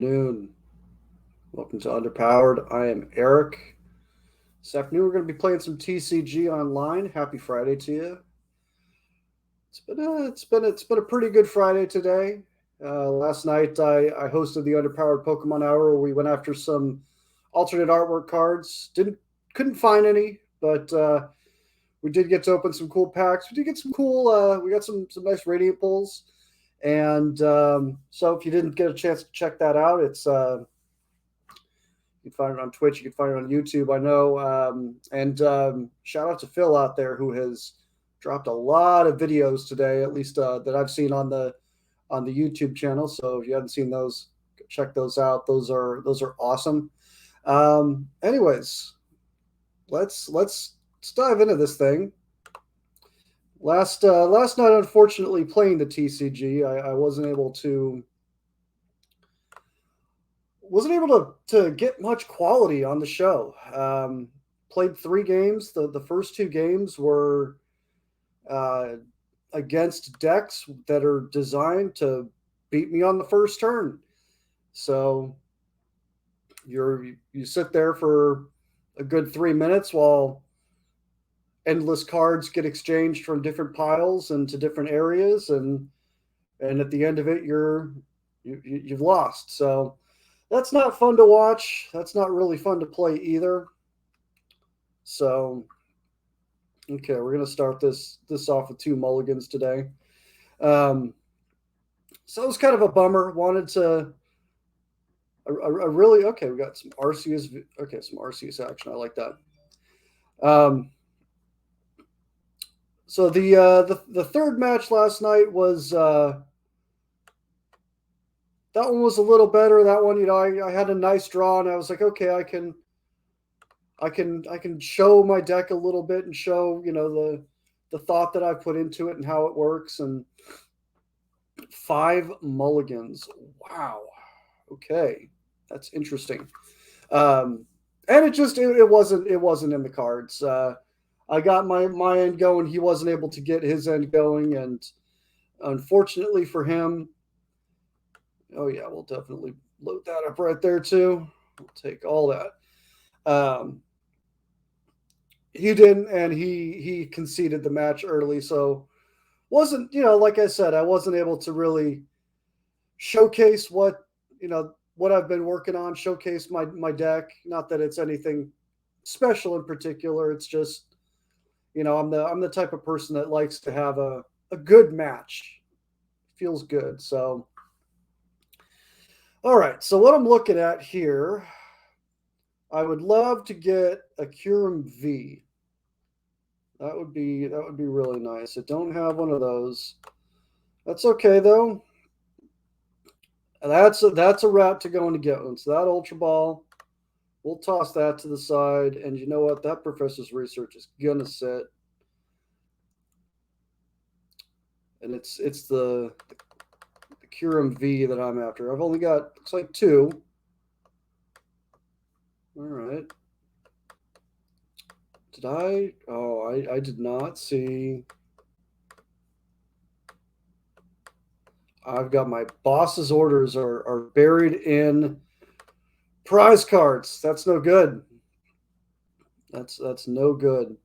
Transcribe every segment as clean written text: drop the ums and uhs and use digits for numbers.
Noon. Welcome to Underpowered. I am Eric. This afternoon we're going to be playing some TCG online. Happy Friday to you. It's been a pretty good Friday today. Last night I hosted the Underpowered Pokemon Hour where we went after some alternate artwork cards. Couldn't find any, but we did get to open some cool packs. We did get some cool. We got some nice radiant pulls, and so if you didn't get a chance to check that out, it's you can find it on Twitch. You can find it on YouTube. I know. And shout out to Phil out there who has dropped a lot of videos today, at least that I've seen on the YouTube channel. So if you haven't seen those, check those out. Those are awesome. Anyways, let's dive into this thing. Last night, unfortunately, playing the TCG, I wasn't able to get much quality on the show. Played three games. The first two games were uh, against decks that are designed to beat me on the first turn. So you sit there for a good 3 minutes while endless cards get exchanged from different piles into different areas, and at the end of it, you've lost. So that's not fun to watch. That's not really fun to play either. So okay, we're gonna start this off with two mulligans today. Um, so it was kind of a bummer. Wanted to. I really okay. We got some Arceus. Okay, some Arceus action. I like that. Um, so the third match last night was that one was a little better. That one, I had a nice draw, and I was like, okay, I can show my deck a little bit and show the thought that I put into it and how it works. And five mulligans. Wow. Okay, that's interesting. Um, and it wasn't in the cards. I got my end going. He wasn't able to get his end going, and unfortunately for him, oh yeah, we'll definitely load that up right there too. We'll take all that. Um, he didn't, and he conceded the match early, so wasn't like I said, I wasn't able to really showcase what I've been working on, showcase my deck. Not that it's anything special in particular. It's just I'm the type of person that likes to have a good match. Feels good. So all right. So what I'm looking at here, I would love to get a Curum V. That would be really nice. I don't have one of those. That's okay though. That's a route to going to get one. So that Ultra Ball, we'll toss that to the side. And you know what? That professor's research is gonna sit. And it's the Curum V that I'm after. I've only got looks like two. All right. Did I? Oh, I did not see. I've got my boss's orders are buried in prize cards. That's no good. That's no good.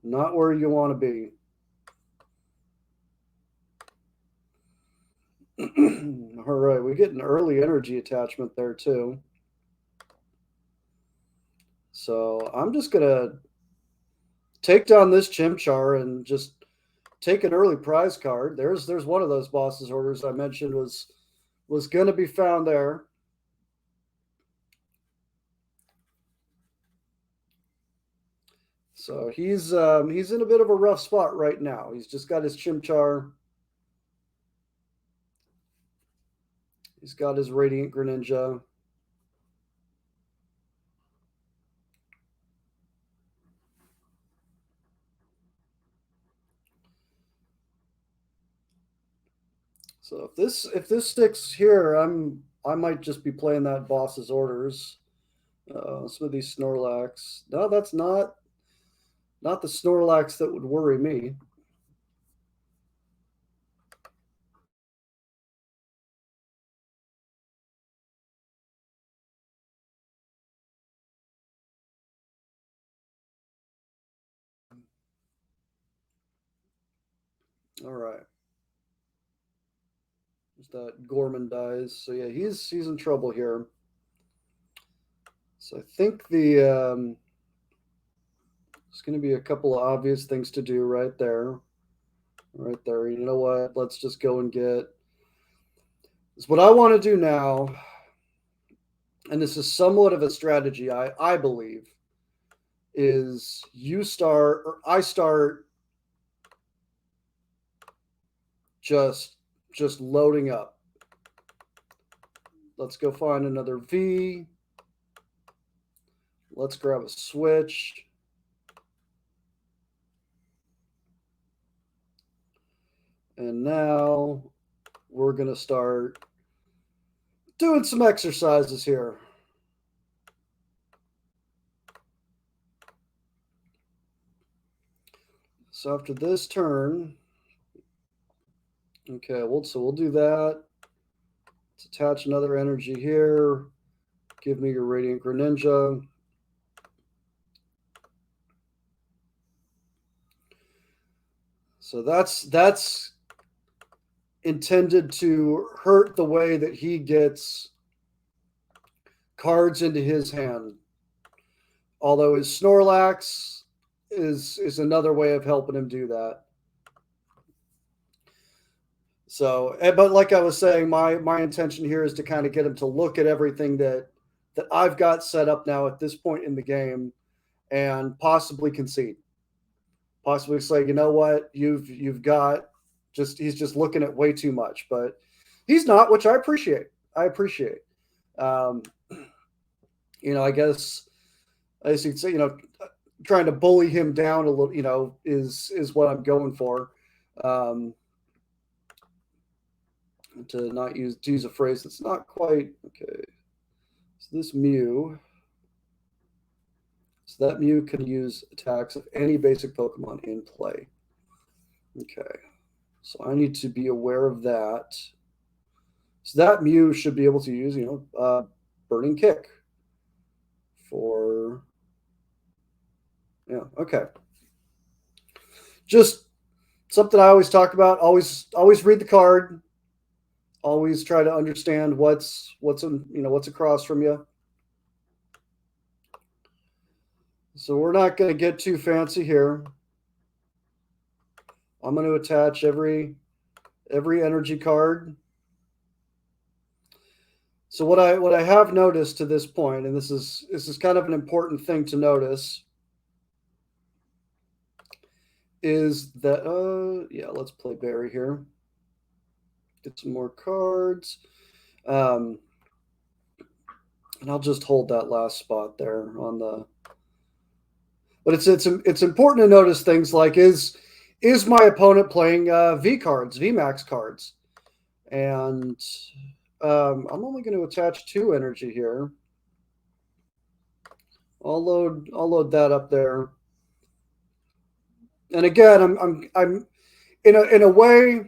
Not where you want to be. All right, we get an early energy attachment there too. So I'm just gonna take down this Chimchar and just take an early prize card. There's one of those boss's orders I mentioned was gonna be found there. So he's in a bit of a rough spot right now. He's just got his Chimchar. He's got his Radiant Greninja. So if this sticks here, I might just be playing that boss's orders. Some of these Snorlax. No, that's not the Snorlax that would worry me. All right. Just that Gorman dies. So yeah, he's in trouble here. So I think there's going to be a couple of obvious things to do right there. Right there. You know what? Let's just go and get. Is what I want to do now, and this is somewhat of a strategy. I believe is you start or I start just just loading up. Let's go find another V. Let's grab a switch. And now we're going to start doing some exercises here. So after this turn, okay, we'll do that. Let's attach another energy here. Give me your Radiant Greninja. So that's intended to hurt the way that he gets cards into his hand. Although his Snorlax is another way of helping him do that. So, but like I was saying, my intention here is to kind of get him to look at everything that I've got set up now at this point in the game, and possibly concede. Possibly say, you know what, you've got just he's just looking at way too much, but he's not, which I appreciate. I appreciate. Um, I guess you could say, trying to bully him down a little, is what I'm going for. Um, to not use a phrase that's not quite okay. So this Mew, so that Mew can use attacks of any basic Pokemon in play. Okay, so I need to be aware of that. So that Mew should be able to use, Burning Kick for, yeah, okay. Just something I always talk about. Always read the card. Always try to understand what's what's across from you. So we're not going to get too fancy here. I'm going to attach every energy card. So what I have noticed to this point, and this is kind of an important thing to notice, is that yeah, let's play Barry here. Get some more cards. And I'll just hold that last spot there on the. But it's important to notice things like is my opponent playing V cards, VMAX cards, and I'm only going to attach 2 energy here. I'll load that up there. And again, I'm in a way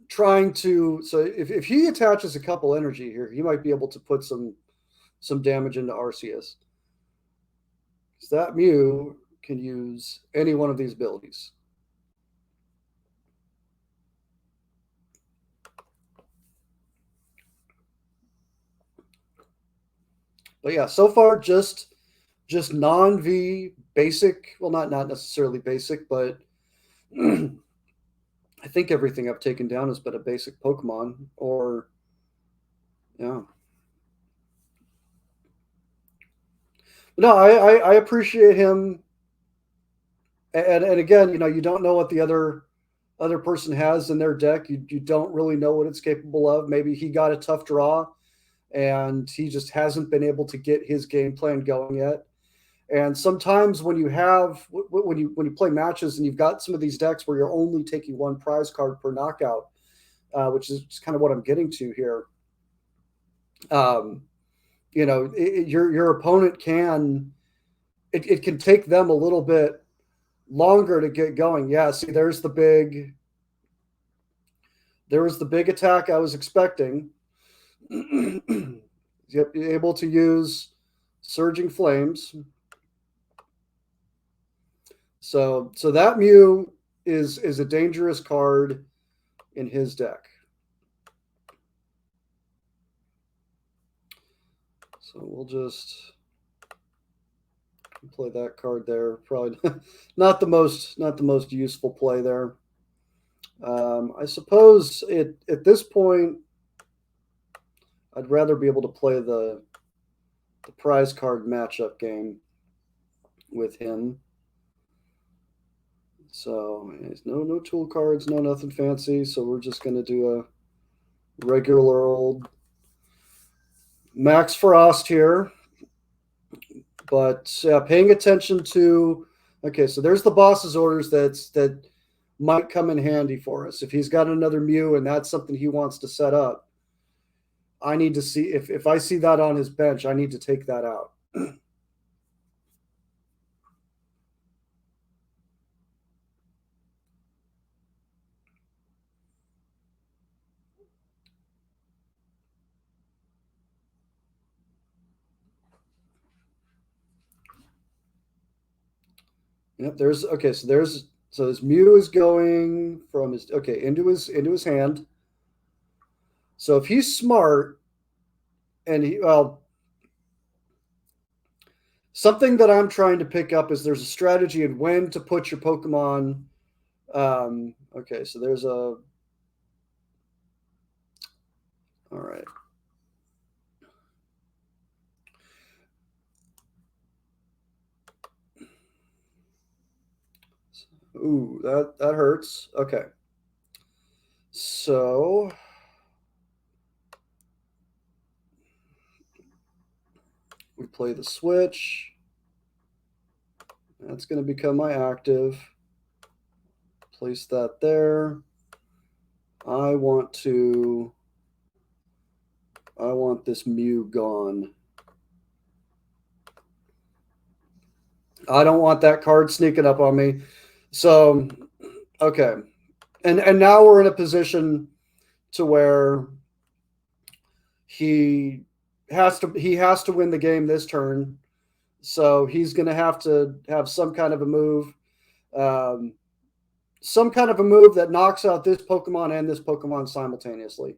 trying to, so if he attaches a couple energy here, he might be able to put some damage into Arceus. So that Mew can use any one of these abilities. But yeah, so far just non V basic. Well, not necessarily basic, but I think everything I've taken down has been a basic Pokemon. Or yeah. No, I appreciate him, and again, you don't know what the other person has in their deck. You don't really know what it's capable of. Maybe he got a tough draw, and he just hasn't been able to get his game plan going yet. And sometimes when you have when you play matches and you've got some of these decks where you're only taking 1 prize card per knockout, which is kind of what I'm getting to here. Your opponent can it can take them a little bit longer to get going. Yeah, see, there was the big attack I was expecting. Able to use Surging Flames. So that Mew is a dangerous card in his deck. So we'll just play that card there. Probably not the most useful play there. I suppose at this point, I'd rather be able to play the prize card matchup game with him. So no tool cards, no nothing fancy. So we're just gonna do a regular old Max Frost here. But paying attention to, okay, so there's the boss's orders that might come in handy for us. If he's got another Mew and that's something he wants to set up, I need to see if I see that on his bench, I need to take that out. Yep, there's okay, so his Mew is going from his into his hand. So if he's smart and something that I'm trying to pick up is there's a strategy in when to put your Pokemon. Okay, so there's a. All right. Ooh, that hurts. Okay. So we play the switch. That's going to become my active. Place that there. I want this Mew gone. I don't want that card sneaking up on me. So, okay. And now we're in a position to where he has to win the game this turn. So he's going to have some kind of a move. Some kind of a move that knocks out this Pokemon and this Pokemon simultaneously.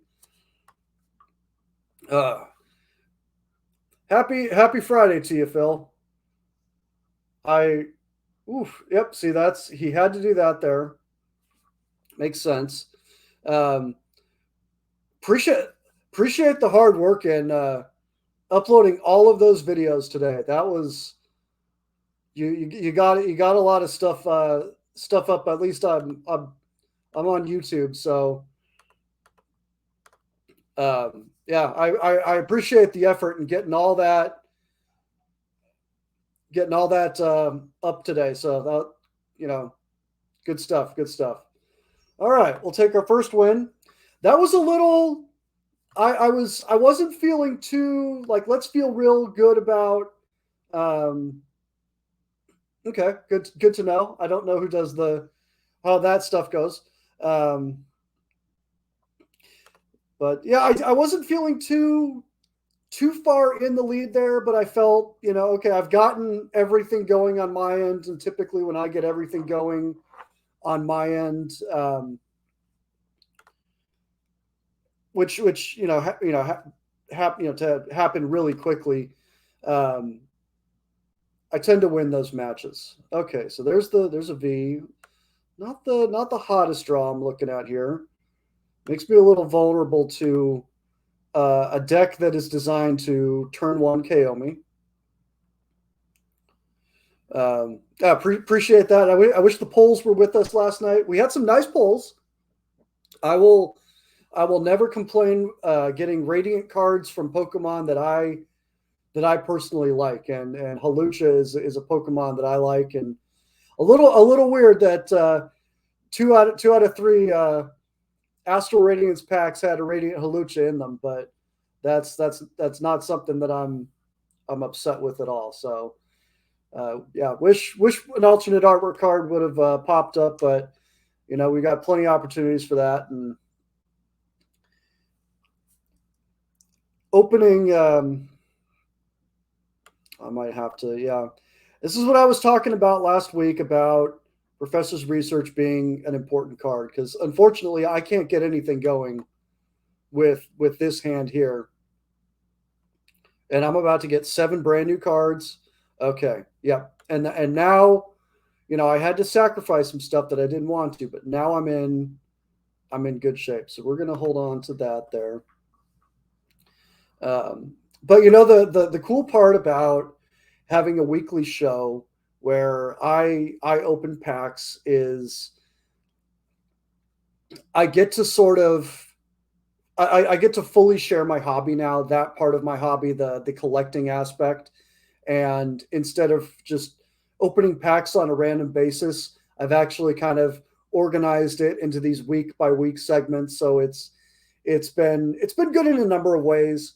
Happy Friday to you, Phil. Yep. See, he had to do that there. Makes sense. Appreciate the hard work and uploading all of those videos today. That was you got a lot of stuff up. At least I'm on YouTube, so yeah, I appreciate the effort and getting all that up today. So that good stuff. All right, we'll take our first win. That was a little. I wasn't feeling too like. Let's feel real good about. Okay, good to know. I don't know who does how that stuff goes. But yeah, I wasn't feeling too far in the lead there, but I felt, okay, I've gotten everything going on my end, and typically when I get everything going on my end, which to happen really quickly, I tend to win those matches. Okay, so there's a V, not the hottest draw I'm looking at here. Makes me a little vulnerable to a deck that is designed to turn one KO me. Appreciate that. I wish the polls were with us last night. We had some nice polls. I will never complain getting Radiant cards from Pokemon that I personally like, and Halucha is a Pokemon that I like, and a little weird that two out of three Astral Radiance packs had a Radiant Halucha in them, but that's not something that I'm upset with at all. So yeah, wish an alternate artwork card would have popped up, but we got plenty of opportunities for that. And opening, I might have to, yeah. This is what I was talking about last week about Professor's Research being an important card because unfortunately I can't get anything going with this hand here. And I'm about to get 7 brand new cards. Okay, yep. And now, I had to sacrifice some stuff that I didn't want to, but now I'm in good shape. So we're gonna hold on to that there. But the cool part about having a weekly show where I open packs is I get to sort of I get to fully share my hobby now, that part of my hobby, the collecting aspect. And instead of just opening packs on a random basis, I've actually kind of organized it into these week by week segments. So it's been good in a number of ways,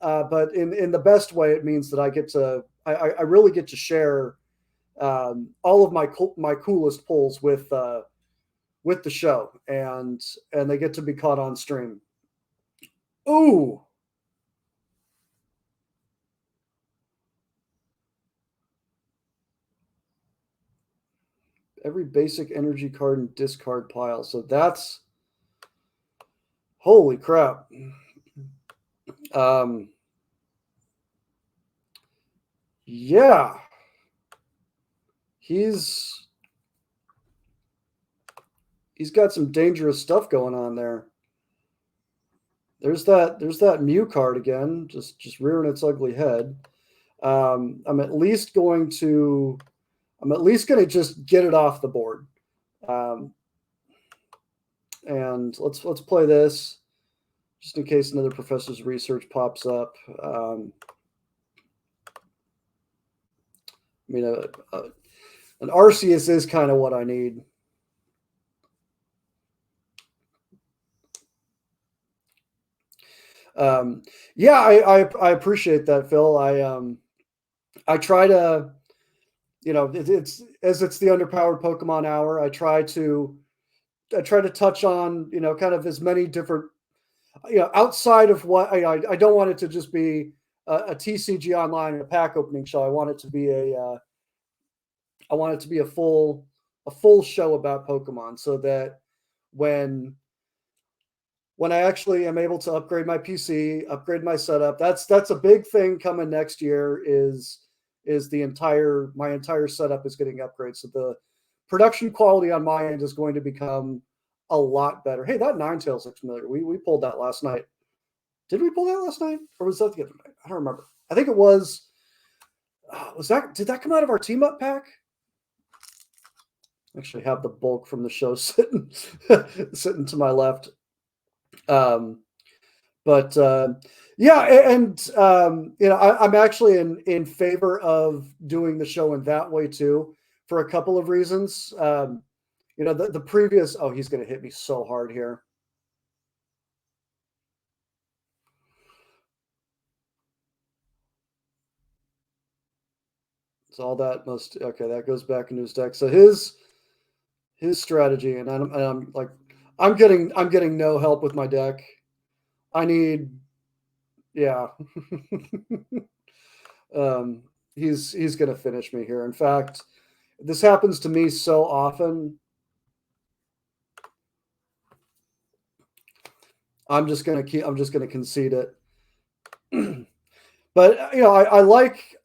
but in the best way, it means that I really get to share all of my coolest pulls with the show, and they get to be caught on stream. Ooh, every basic energy card and discard pile. So that's holy crap. Um, yeah, he's he's got some dangerous stuff going on there. There's that Mew card again, just rearing its ugly head. Um, I'm at least going to I'm at least going to just get it off the board. Um, and let's play this just in case another Professor's Research pops up. I mean, an Arceus is kind of what I need. Um, yeah, I appreciate that, Phil. I try to, it's the underpowered Pokemon hour. I try to touch on, kind of as many different, outside of what I don't want it to just be a TCG online and a pack opening show. I want it to be a full show about Pokemon, so that when when I actually am able to upgrade my PC, upgrade my setup, that's a big thing coming next year. Is my entire setup is getting upgraded, so the production quality on my end is going to become a lot better. Hey, that Ninetales looks familiar. We pulled that last night. Did we pull that last night, or was that the other night? I don't remember. I think it was. Was that? Did that come out of our team up pack? Actually, have the bulk from the show sitting to my left. Um, but yeah, and I'm actually in favor of doing the show in that way too, for a couple of reasons. The previous. Oh, he's going to hit me so hard here. It's all that must okay. That goes back into his deck. So his strategy, and I'm like, I'm getting no help with my deck. I need, yeah. um, he's gonna finish me here. In fact, this happens to me so often. I'm just gonna concede it. But I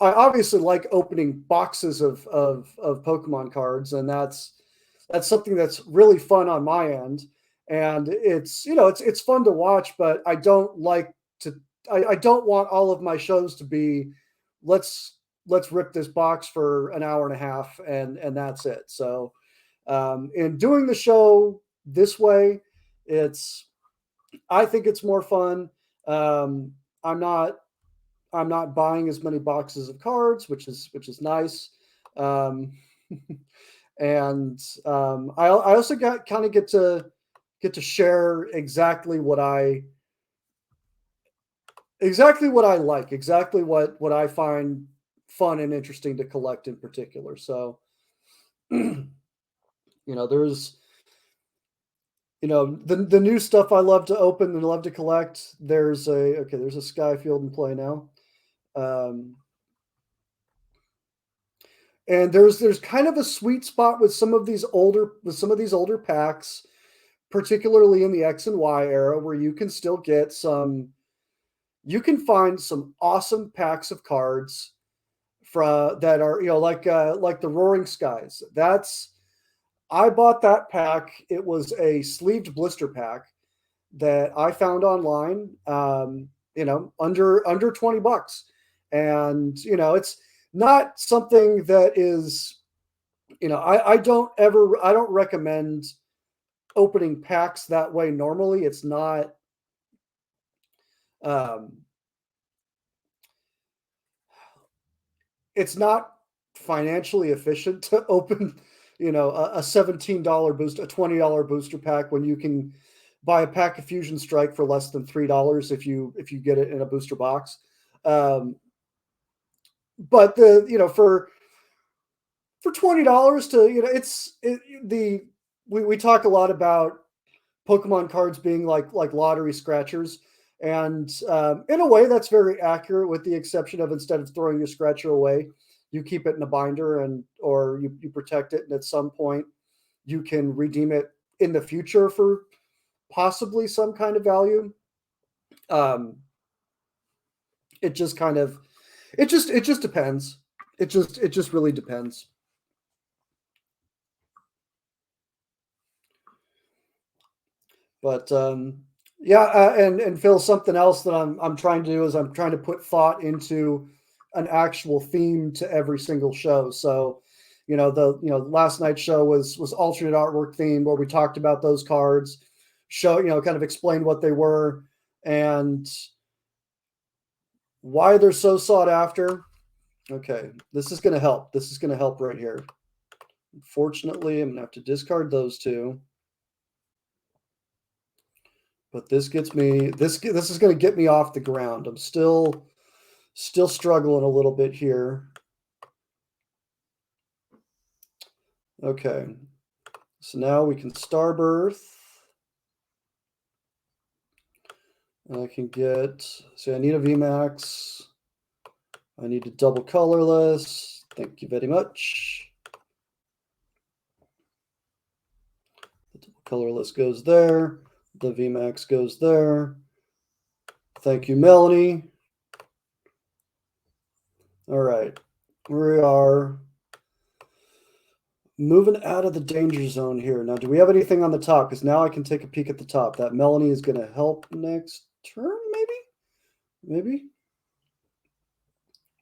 obviously like opening boxes of Pokemon cards, and that's something that's really fun on my end. And it's fun to watch, but I don't want all of my shows to be let's let's rip this box for an hour and a half, and that's it. So in doing the show this way, it's I think it's more fun. Um, I'm not I'm not buying as many boxes of cards, which is nice. Um, and I also got kind of get to share exactly what I like, exactly what I find fun and interesting to collect in particular. So there's the new stuff I love to open and love to collect. There's a Skyfield in play now. Um, And there's kind of a sweet spot with some of these older packs, particularly in the X and Y era, where you can still get you can find some awesome packs of cards from that are like the Roaring Skies. That's I bought that pack. It was a sleeved blister pack that I found online. Under $20, and it's not something that is. I don't recommend opening packs that way normally. Um, it's not financially efficient to open, a $17 booster, a $20 booster pack when you can buy a pack of Fusion Strike for less than $3 if you get it in a booster box. Um, but for $20 to we talk a lot about Pokemon cards being like lottery scratchers, and in a way that's very accurate, with the exception of instead of throwing your scratcher away, you keep it in a binder or you protect it, and at some point you can redeem it in the future for possibly some kind of value. Um, it just kind of it just depends. It just really depends. But yeah, and Phil, something else that I'm trying to do is I'm trying to put thought into an actual theme to every single show. So, last night's show was alternate artwork theme, where we talked about those cards, kind of explained what they were and why they're so sought after. Okay, this is going to help. This is going to help right here. Unfortunately, I'm going to have to discard those two. But this gets me this is going to get me off the ground. I'm still struggling a little bit here. Okay. So now we can Starbirth. And I can get, so I need a VMAX. I need a double colorless. Thank you very much. The double colorless goes there. The VMAX goes there. Thank you, Melanie. All right. We are moving out of the danger zone here. Now, do we have anything on the top? Because now I can take a peek at the top. That Melanie is going to help next turn, maybe? Maybe?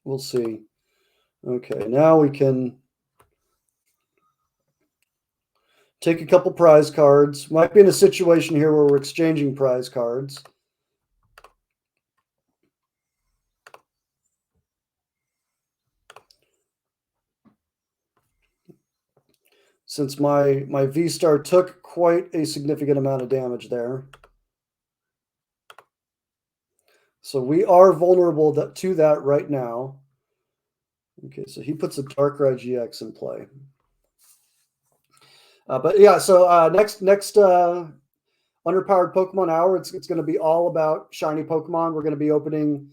We'll see. Okay, now we can take a couple prize cards. Might be in a situation here where we're exchanging prize cards. Since my V-Star took quite a significant amount of damage there. So we are vulnerable to that right now. Okay, so he puts a Darkrai GX in play. But yeah, so next underpowered Pokemon Hour, it's going to be all about shiny Pokemon. We're going to be opening.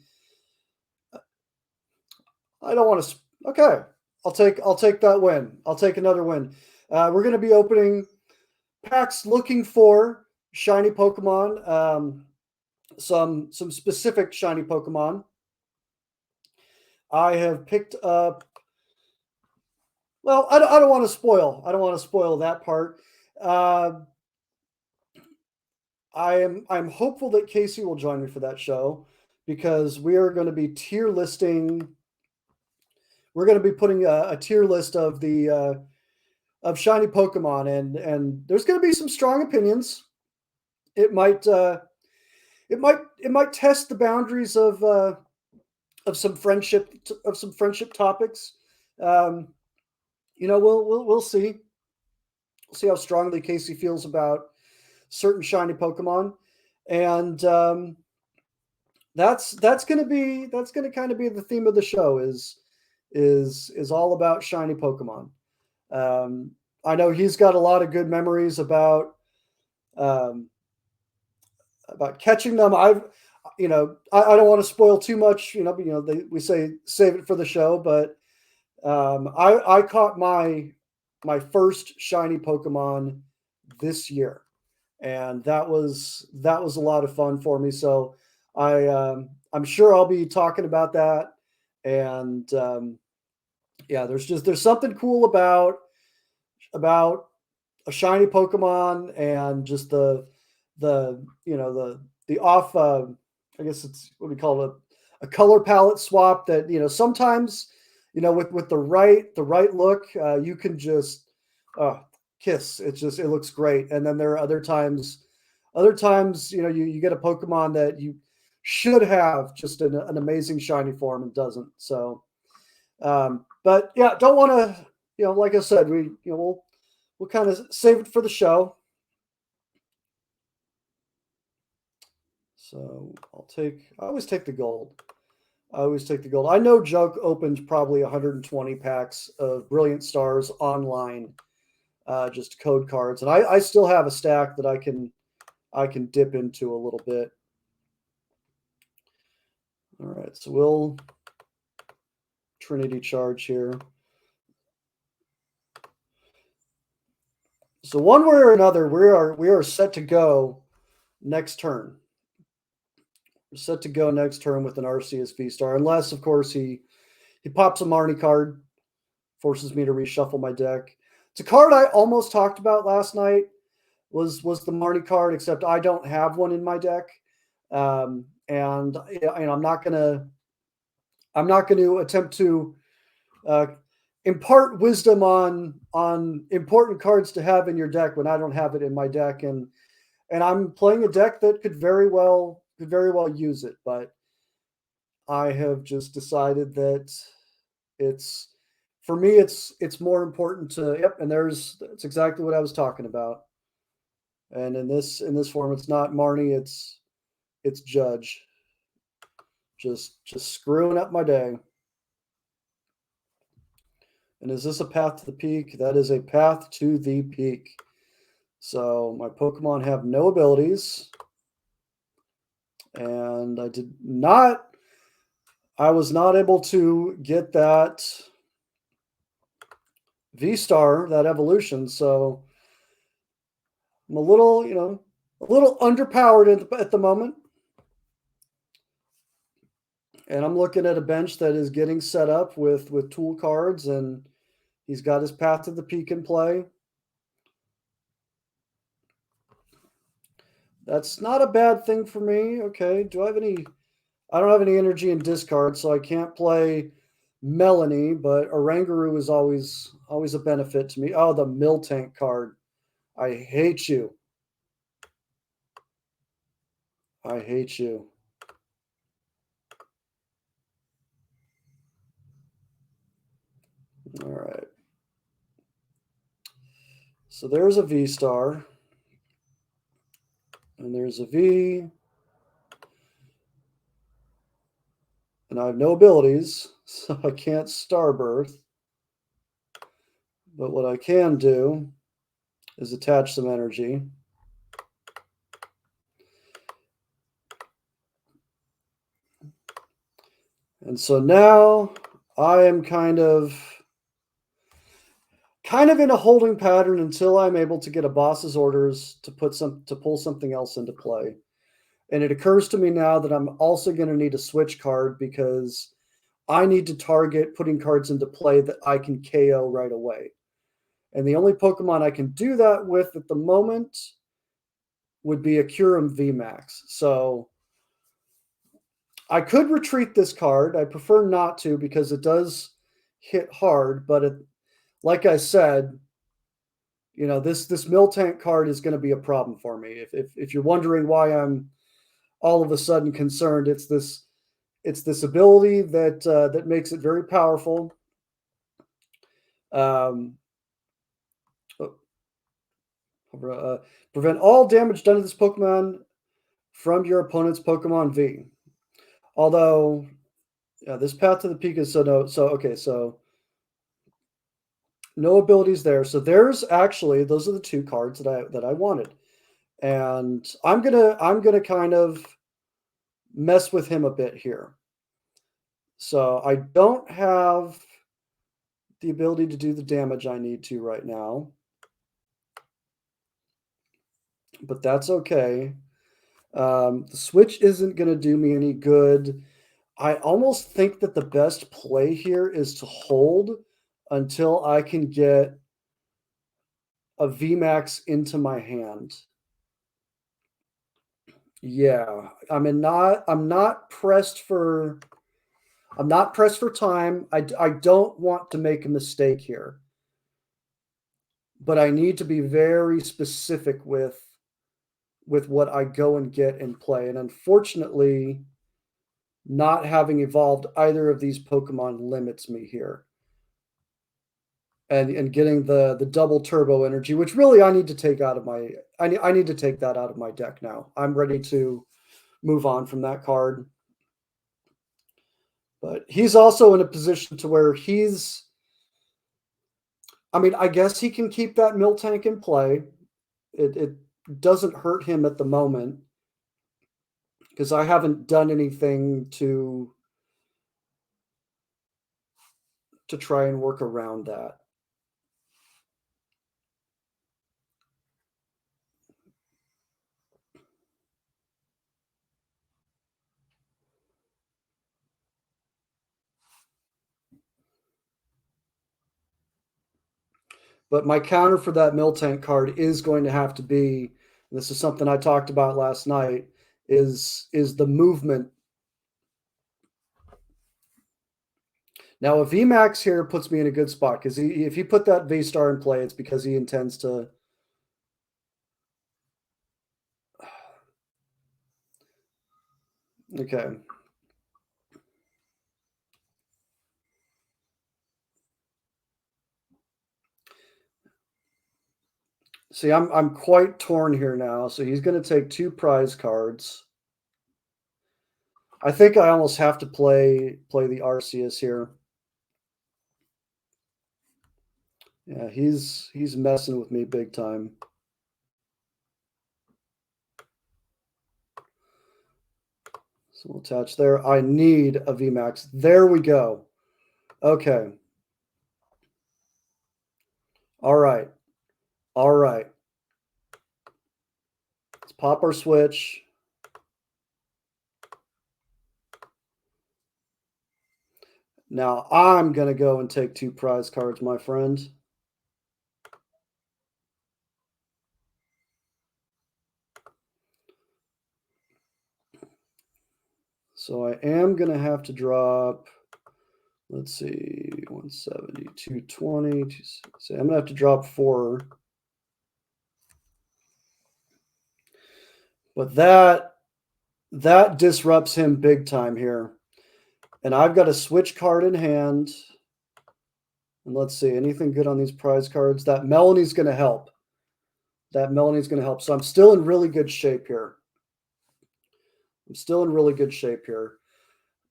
I don't want to. Okay, I'll take that win. I'll take another win. We're going to be opening packs looking for shiny Pokemon. Some specific shiny Pokemon. I have picked up. Well, I don't want to spoil. I don't want to spoil that part. I'm hopeful that Casey will join me for that show, because we are going to be tier listing. We're going to be putting a tier list of the of shiny Pokemon, and there's going to be some strong opinions. It might test the boundaries of some friendship topics. We'll see. We'll see how strongly Casey feels about certain shiny Pokemon, and that's going to kind of be the theme of the show. Is all about shiny Pokemon. I know he's got a lot of good memories about catching them. I don't want to spoil too much. We say save it for the show, but I caught my first shiny Pokemon this year, and that was a lot of fun for me. So I'm sure I'll be talking about that. And yeah, there's something cool about a shiny Pokemon and just the off I guess it's what we call a color palette swap that sometimes with the right look you can just uh, kiss it looks great, and then there are other times you get a Pokemon that you should have just an amazing shiny form and doesn't. So but yeah, don't want to like I said, we'll kind of save it for the show. So I always take the gold. I always take the gold. I know Junk opened probably 120 packs of Brilliant Stars online, just code cards, and I still have a stack that I can dip into a little bit. All right, so we'll Trinity charge here. So one way or another, we are set to go next turn. We're set to go next turn with an Arceus V Star, unless of course he pops a Marnie card, forces me to reshuffle my deck. It's a card I almost talked about last night. Was the Marnie card, except I don't have one in my deck, and I'm not gonna attempt to uh, impart wisdom on important cards to have in your deck when I don't have it in my deck, and I'm playing a deck that could very well use it, but I have just decided that it's for me it's more important to yep, and that's exactly what I was talking about. And in this form, it's not Marnie, it's Judge. Just screwing up my day. And is this a path to the peak? That is a path to the peak. So my Pokemon have no abilities. And I was not able to get that V Star, that evolution. So I'm a little underpowered at the moment. And I'm looking at a bench that is getting set up with tool cards, and he's got his path to the peak in play. That's not a bad thing for me. Okay, do I have any? I don't have any energy in discard, so I can't play Melanie. But Oranguru is always a benefit to me. Oh, the Miltank card. I hate you. I hate you. All right. So there's a V Star. And there's a V. And I have no abilities, so I can't Starbirth. But what I can do is attach some energy. And so now I am kind of in a holding pattern until I'm able to get a boss's orders to pull something else into play. And it occurs to me now that I'm also going to need a switch card because I need to target putting cards into play that I can KO right away. And the only Pokemon I can do that with at the moment would be a Kyurem VMAX. So I could retreat this card. I prefer not to because it does hit hard, but like I said, this Miltank card is going to be a problem for me. If you're wondering why I'm all of a sudden concerned, it's this ability that makes it very powerful. Um, Prevent all damage done to this Pokemon from your opponent's Pokemon V. Although this path to the peak is so no abilities there. So those are the two cards that I wanted. And I'm gonna kind of mess with him a bit here. So I don't have the ability to do the damage I need to right now. But that's okay. The switch isn't going to do me any good. I almost think that the best play here is to hold until I can get a VMAX into my hand. Yeah, I'm not pressed for time. I don't want to make a mistake here, but I need to be very specific with what I go and get and play. And unfortunately, not having evolved either of these Pokemon limits me here. And getting the double turbo energy, which really I need to take out of my I need to take that out of my deck now. I'm ready to move on from that card. But he's also in a position to where I mean, I guess he can keep that Miltank in play. It doesn't hurt him at the moment because I haven't done anything to try and work around that. But my counter for that Miltank card is going to have to be, and this is something I talked about last night, is the movement. Now, a VMAX here puts me in a good spot because if he put that V-Star in play, it's because he intends to. Okay. See, I'm quite torn here now. So he's going to take 2 prize cards. I think I almost have to play the Arceus here. Yeah, he's messing with me big time. So we'll attach there. I need a VMAX. There we go. Okay. All right. All right. Let's pop our switch. Now I'm going to go and take 2 prize cards, my friend. So I am going to have to drop, let's see, 170, 220. So I'm going to have to drop 4. But that disrupts him big time here. And I've got a switch card in hand. And let's see, anything good on these prize cards? That Melanie's going to help. That Melanie's going to help. So I'm still in really good shape here.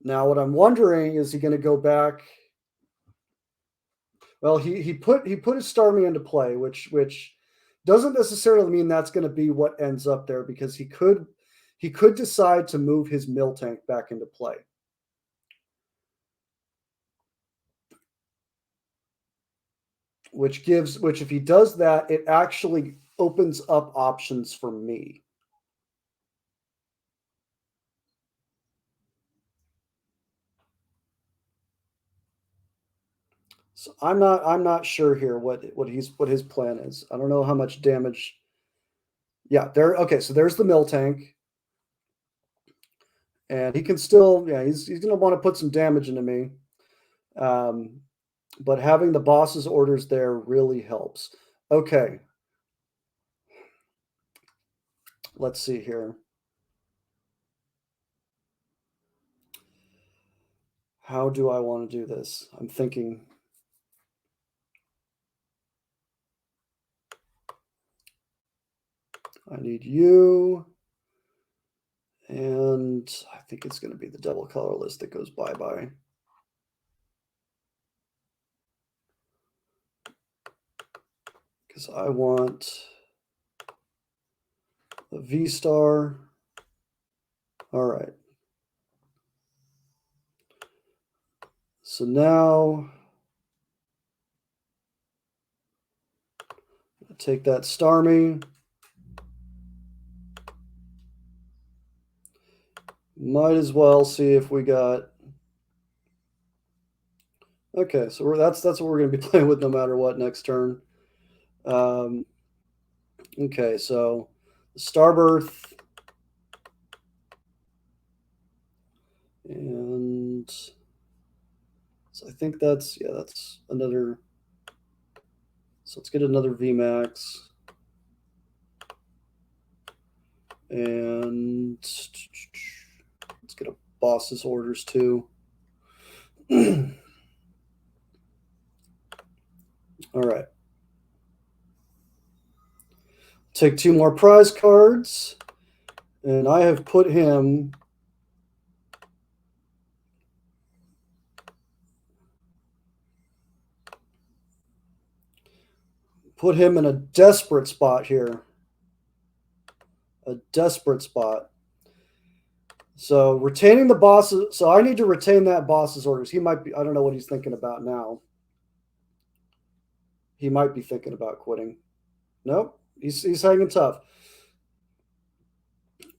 Now, what I'm wondering is he going to go back? Well, he put his Starmie into play, which doesn't necessarily mean that's going to be what ends up there because he could decide to move his Miltank back into play. Which if he does that, it actually opens up options for me. So I'm not sure here what his plan is. I don't know how much damage. Yeah, there. Okay, so there's the Miltank, and he can still. Yeah, he's gonna want to put some damage into me. But having the boss's orders there really helps. Okay, let's see here. How do I want to do this? I'm thinking. I need you. And I think it's going to be the double colorless that goes bye-bye. Because I want the V-Star. All right. So now Take that Starmie. Might as well see if we got. Okay, so that's what we're going to be playing with no matter what next turn. Okay, so Starbirth and so I think that's another. So let's get another VMAX and let's get a boss's orders too. All right. Take 2 more prize cards, and I have put him in a desperate spot here. A desperate spot. So retaining the bosses. So I need to retain that boss's orders. He might be. I don't know what he's thinking about now. He might be thinking about quitting. Nope. He's hanging tough.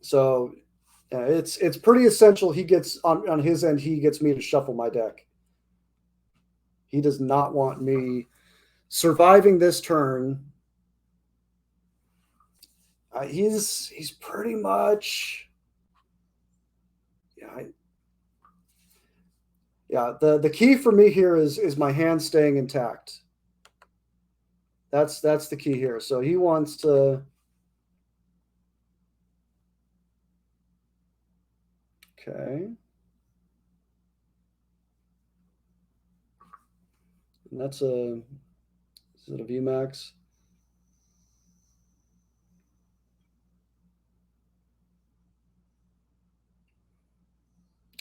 So it's pretty essential. He gets on his end. He gets me to shuffle my deck. He does not want me surviving this turn. He's pretty much. Yeah. The key for me here is my hand staying intact. That's the key here. So he wants to. Okay. And that's is it a VMAX?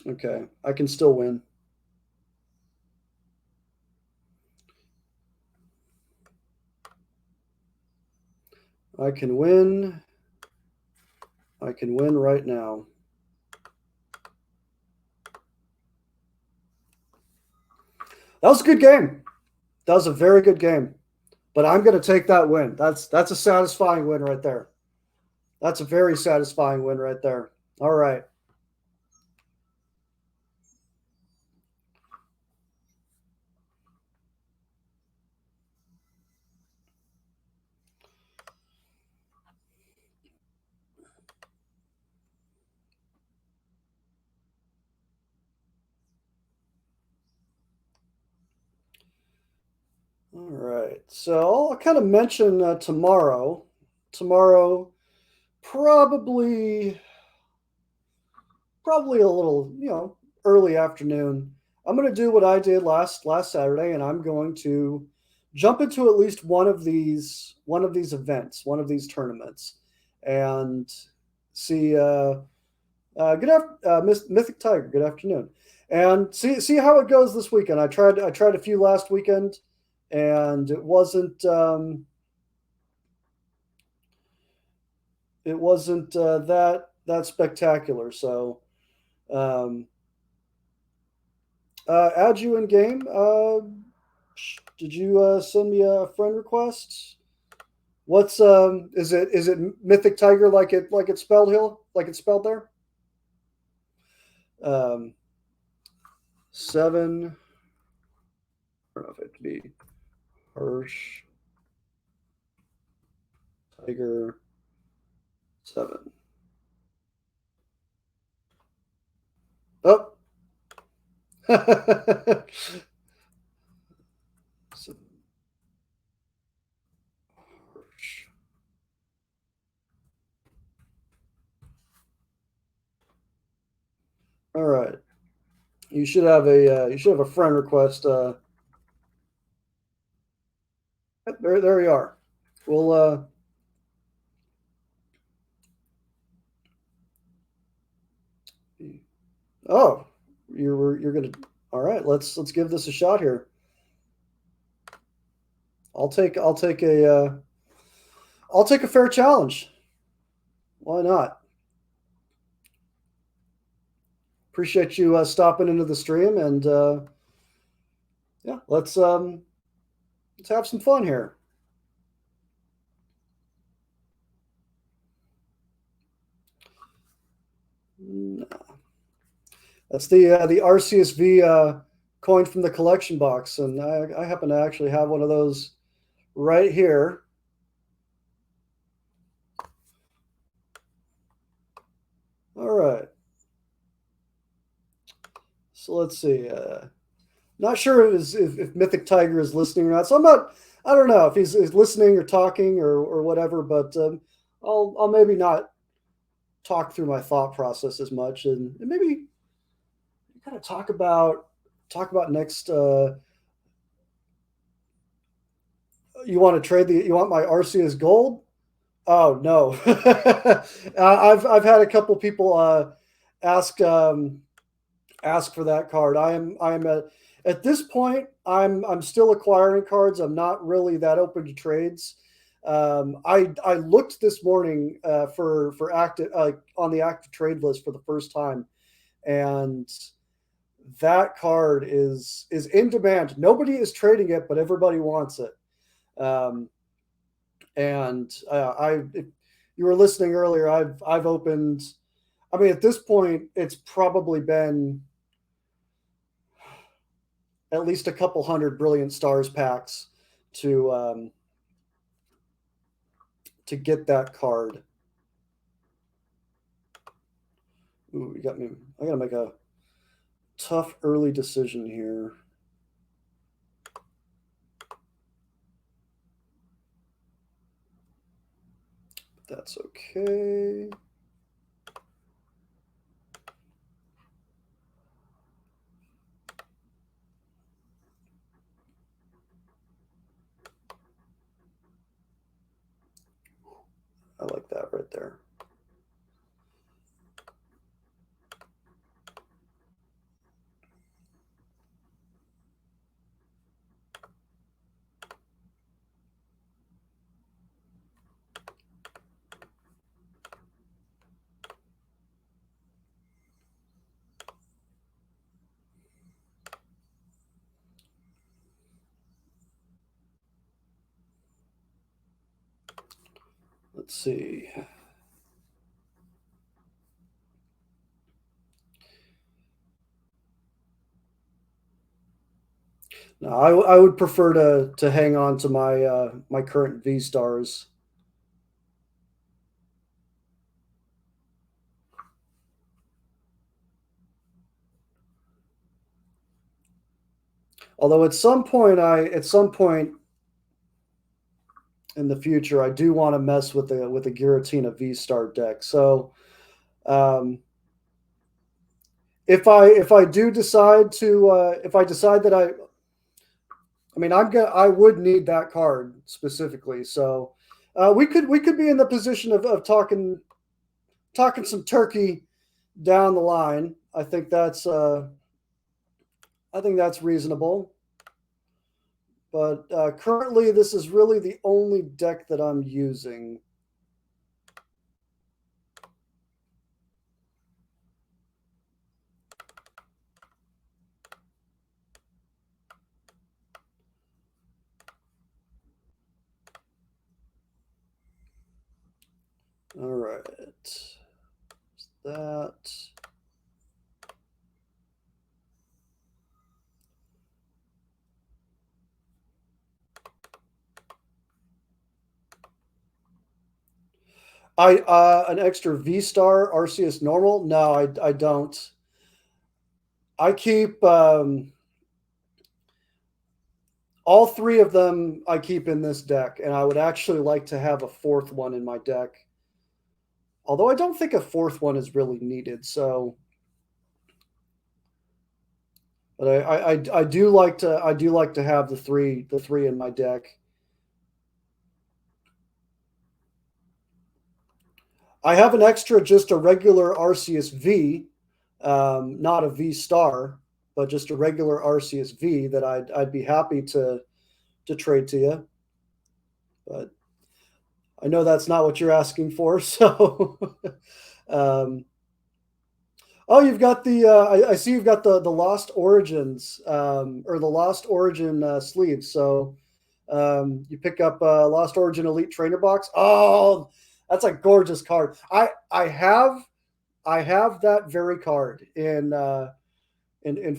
Okay, I can still win. I can win. I can win right now. That was a good game. That was a very good game. But I'm going to take that win. That's a satisfying win right there. That's a very satisfying win right there. All right. All right. So I'll kind of mention tomorrow. Tomorrow, probably a little, early afternoon. I'm going to do what I did last Saturday, and I'm going to jump into at least one of these events, one of these tournaments, and see. Good afternoon, Mythic Tiger. Good afternoon, and see how it goes this weekend. I tried a few last weekend, and it wasn't that spectacular. So. Add you in game. Did you send me a friend request? What's is it Mythic Tiger like it's spelled there? 7. I don't know if it could be Hirsch Tiger 7. Oh. All right. You should have a friend request. There you are. We'll oh, you're gonna. All right. Let's give this a shot here. I'll take a fair challenge. Why not? Appreciate you stopping into the stream, and yeah, let's have some fun here. No. That's the RCSV coin from the collection box, and I happen to actually have one of those right here. All right. So let's see. Not sure if Mythic Tiger is listening or not. So I'm not. I don't know if he's listening or talking or whatever. But I'll maybe not talk through my thought process as much, and maybe kind of talk about next. You want to trade the? You want my Arceus gold? Oh no, I've had a couple people ask ask for that card. I am at this point. I'm still acquiring cards. I'm not really that open to trades. I looked this morning for active on the active trade list for the first time, and that card is in demand. Nobody is trading it, but everybody wants it. Um, and if you were listening earlier, I've opened. I mean, at this point, it's probably been at least a couple hundred Brilliant Stars packs to to get that card. Ooh, you got me. I gotta make a tough early decision here. That's okay. I like that right there. Let's see. No, I would prefer to hang on to my current V stars. Although at some point in the future, I do want to mess with the Giratina V Star deck. So um, if I do decide to if I decide that I mean I would need that card specifically. So we could be in the position of talking some turkey down the line. I think that's reasonable. But currently, this is really the only deck that I'm using. All right. That. I an extra V Star Arceus normal? No, I don't. I keep all three of them. I keep in this deck, and I would actually like to have a fourth one in my deck. Although I don't think a fourth one is really needed. So, but I do like to have the three in my deck. I have an extra, just a regular Arceus V, not a V Star, but just a regular Arceus V that I'd be happy to trade to you. But I know that's not what you're asking for. So, um, oh, you've got the I see you've got the Lost Origins or the Lost Origin sleeves. So you pick up Lost Origin Elite Trainer box. Oh, that's a gorgeous card. I have I have that very card in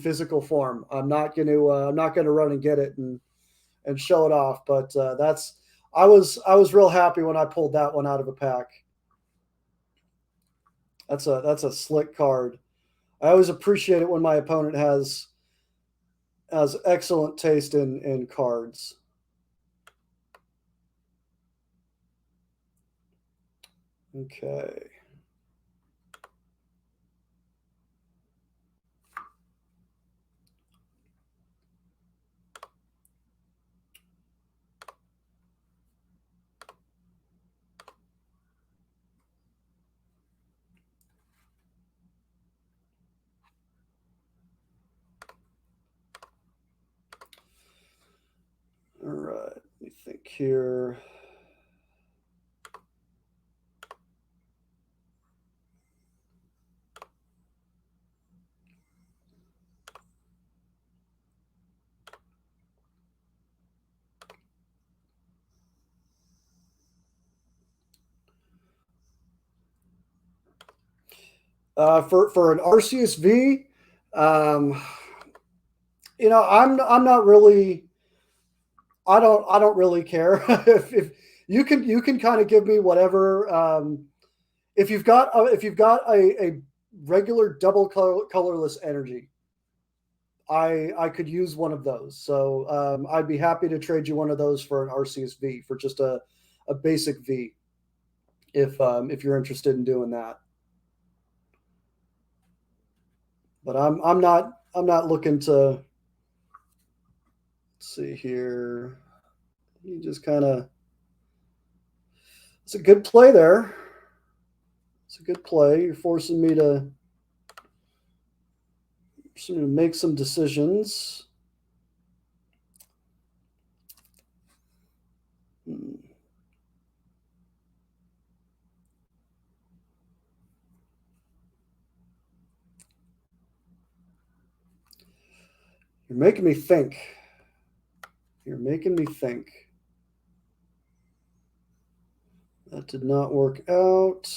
physical form. I'm not gonna run and get it and show it off. But that's I was real happy when I pulled that one out of a pack. That's a slick card. I always appreciate it when my opponent has excellent taste in cards. Okay. All right. Let me think here. For an RCSV, um, I'm not really I don't really care if you can kind of give me whatever. If you've got a regular double colorless energy, I could use one of those. So I'd be happy to trade you one of those for an RCSV for just a basic V if you're interested in doing that. But I'm not looking to see here. You just kind of it's a good play there. It's a good play. You're forcing me to make some decisions. Hmm. You're making me think. You're making me think. That did not work out.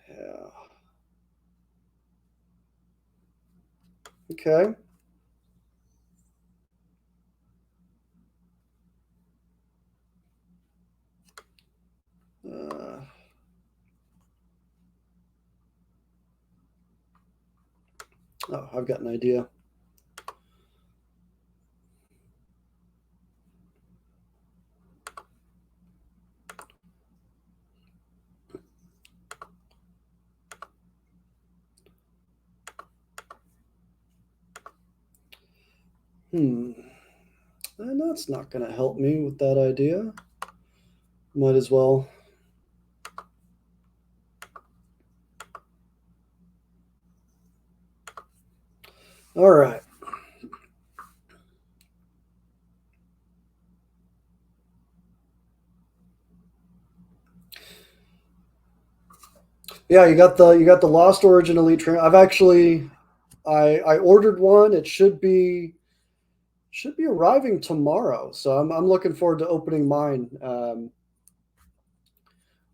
Yeah. Okay. Uh, oh, I've got an idea. Hmm. And that's not going to help me with that idea. Might as well. All right. Yeah, you got the Lost Origin Elite Train. I've actually I ordered one. It should be arriving tomorrow. So I'm looking forward to opening mine.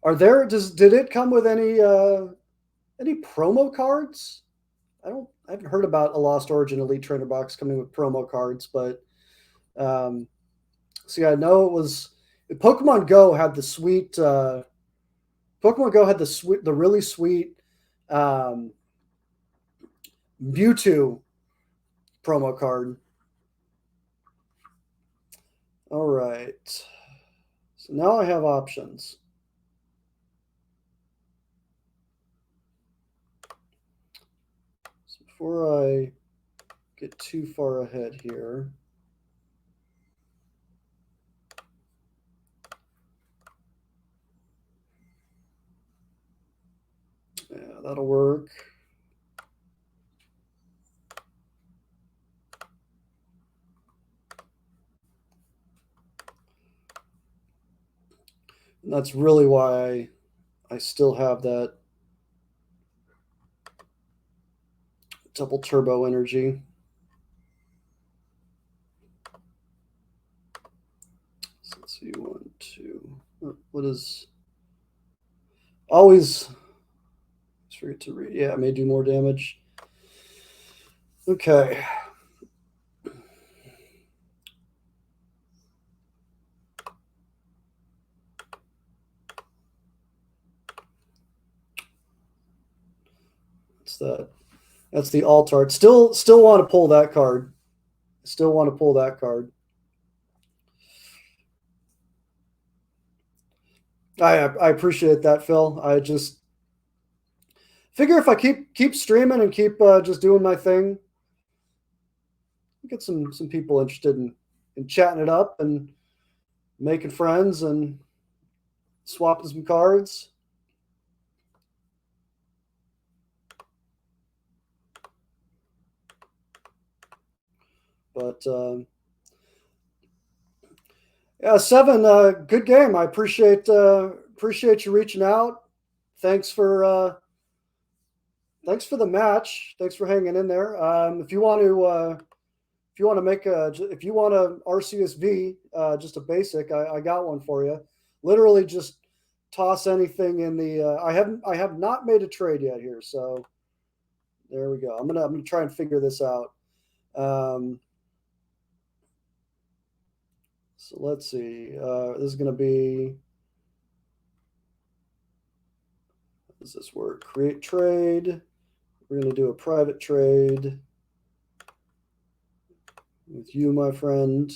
Are there did it come with any promo cards? I haven't heard about a Lost Origin Elite Trainer box coming with promo cards, but um, see, I know it was Pokemon Go had the sweet Pokemon Go had the really sweet um, Mewtwo promo card. All right, so now I have options. So before I get too far ahead here. Yeah, that'll work. And that's really why I still have that double turbo energy. So let's see, one, two. What is always Just forget to read. Yeah, it may do more damage. Okay. What's that? That's the Altart. Still want to pull that card. Still want to pull that card. I appreciate that, Phil. I just figure if I keep streaming and keep just doing my thing, get some people interested in chatting it up and making friends and swapping some cards. But yeah, Seven, good game. I appreciate you reaching out. Thanks for the match. Thanks for hanging in there. If you want to make if you want a RCSV, just a basic, I got one for you. Literally, just toss anything in the. I have not made a trade yet here, so there we go. I'm gonna try and figure this out. So let's see. This is gonna be. How does this work? Create trade. We're gonna do a private trade with you, my friend.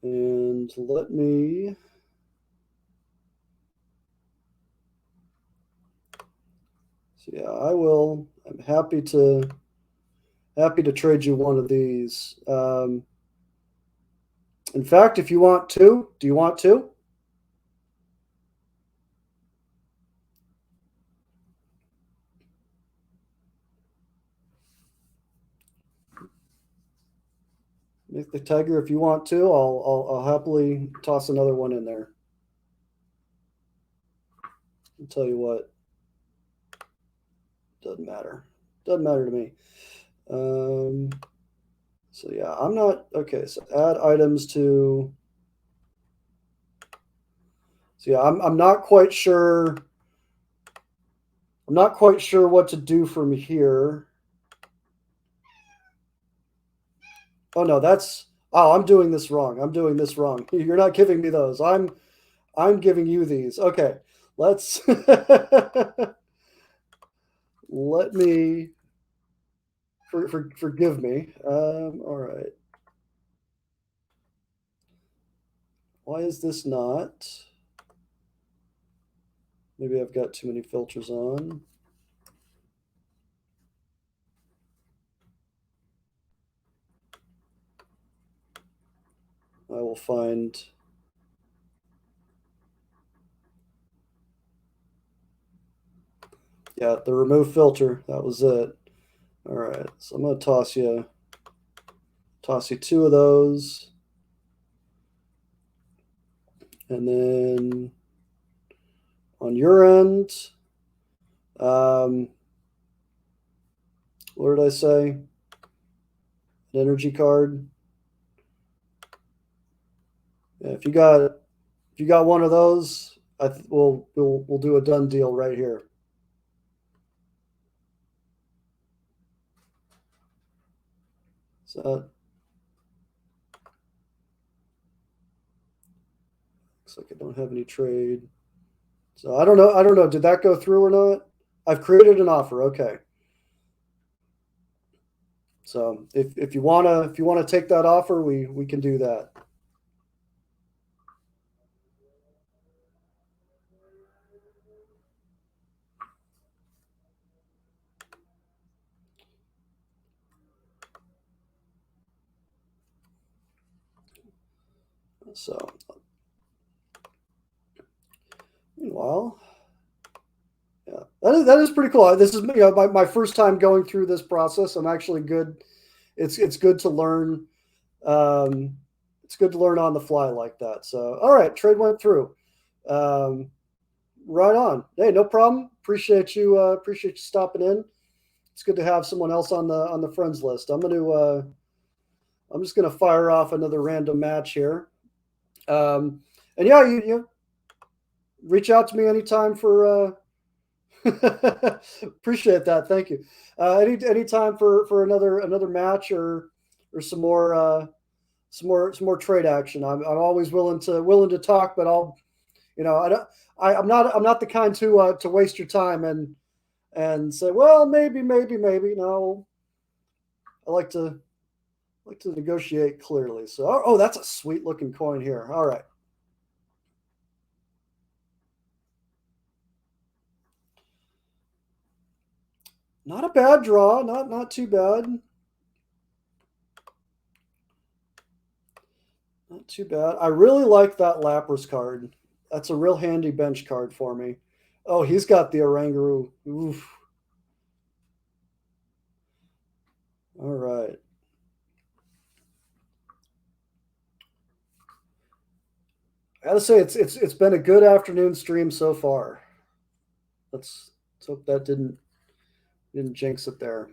And let me. So yeah, I will. I'm happy to trade you one of these. In fact, if you want to, do you want to? Make the tiger if you want to. I'll happily toss another one in there. I'll tell you what. Doesn't matter. Doesn't matter to me. So yeah, I'm not okay. So add items to. So yeah, I'm not quite sure. I'm not quite sure what to do from here. Oh no, that's. Oh, I'm doing this wrong. I'm doing this wrong. You're not giving me those. I'm giving you these. Okay, let's. Let me. Forgive me. All right. Why is this not? Maybe I've got too many filters on. I will find. Yeah, the remove filter. That was it. All right. So I'm going to toss you two of those. And then on your end, what did I say? An energy card. Yeah, if you got one of those, we'll do a done deal right here. So looks like I don't have any trade. So I don't know. Did that go through or not? I've created an offer. Okay. So if you wanna take that offer, we can do that. So meanwhile, yeah, that is pretty cool. This is my first time going through this process. I'm actually good. It's good to learn. It's good to learn on the fly like that. So all right, trade went through. Right on. Hey, no problem. Appreciate you stopping in. It's good to have someone else on the friends list. I'm just gonna fire off another random match here. And yeah, you reach out to me anytime for Appreciate that. Thank you. Any time for another match or some more trade action. I'm always willing to talk, but I don't I'm not the kind to waste your time and say, well, maybe. No, I like to negotiate clearly. So that's a sweet looking coin here. All right. Not a bad draw. Not too bad. Not too bad. I really like that Lapras card. That's a real handy bench card for me. Oh, he's got the Oranguru. Oof. All right. I gotta say it's been a good afternoon stream so far. Let's hope that didn't jinx it there.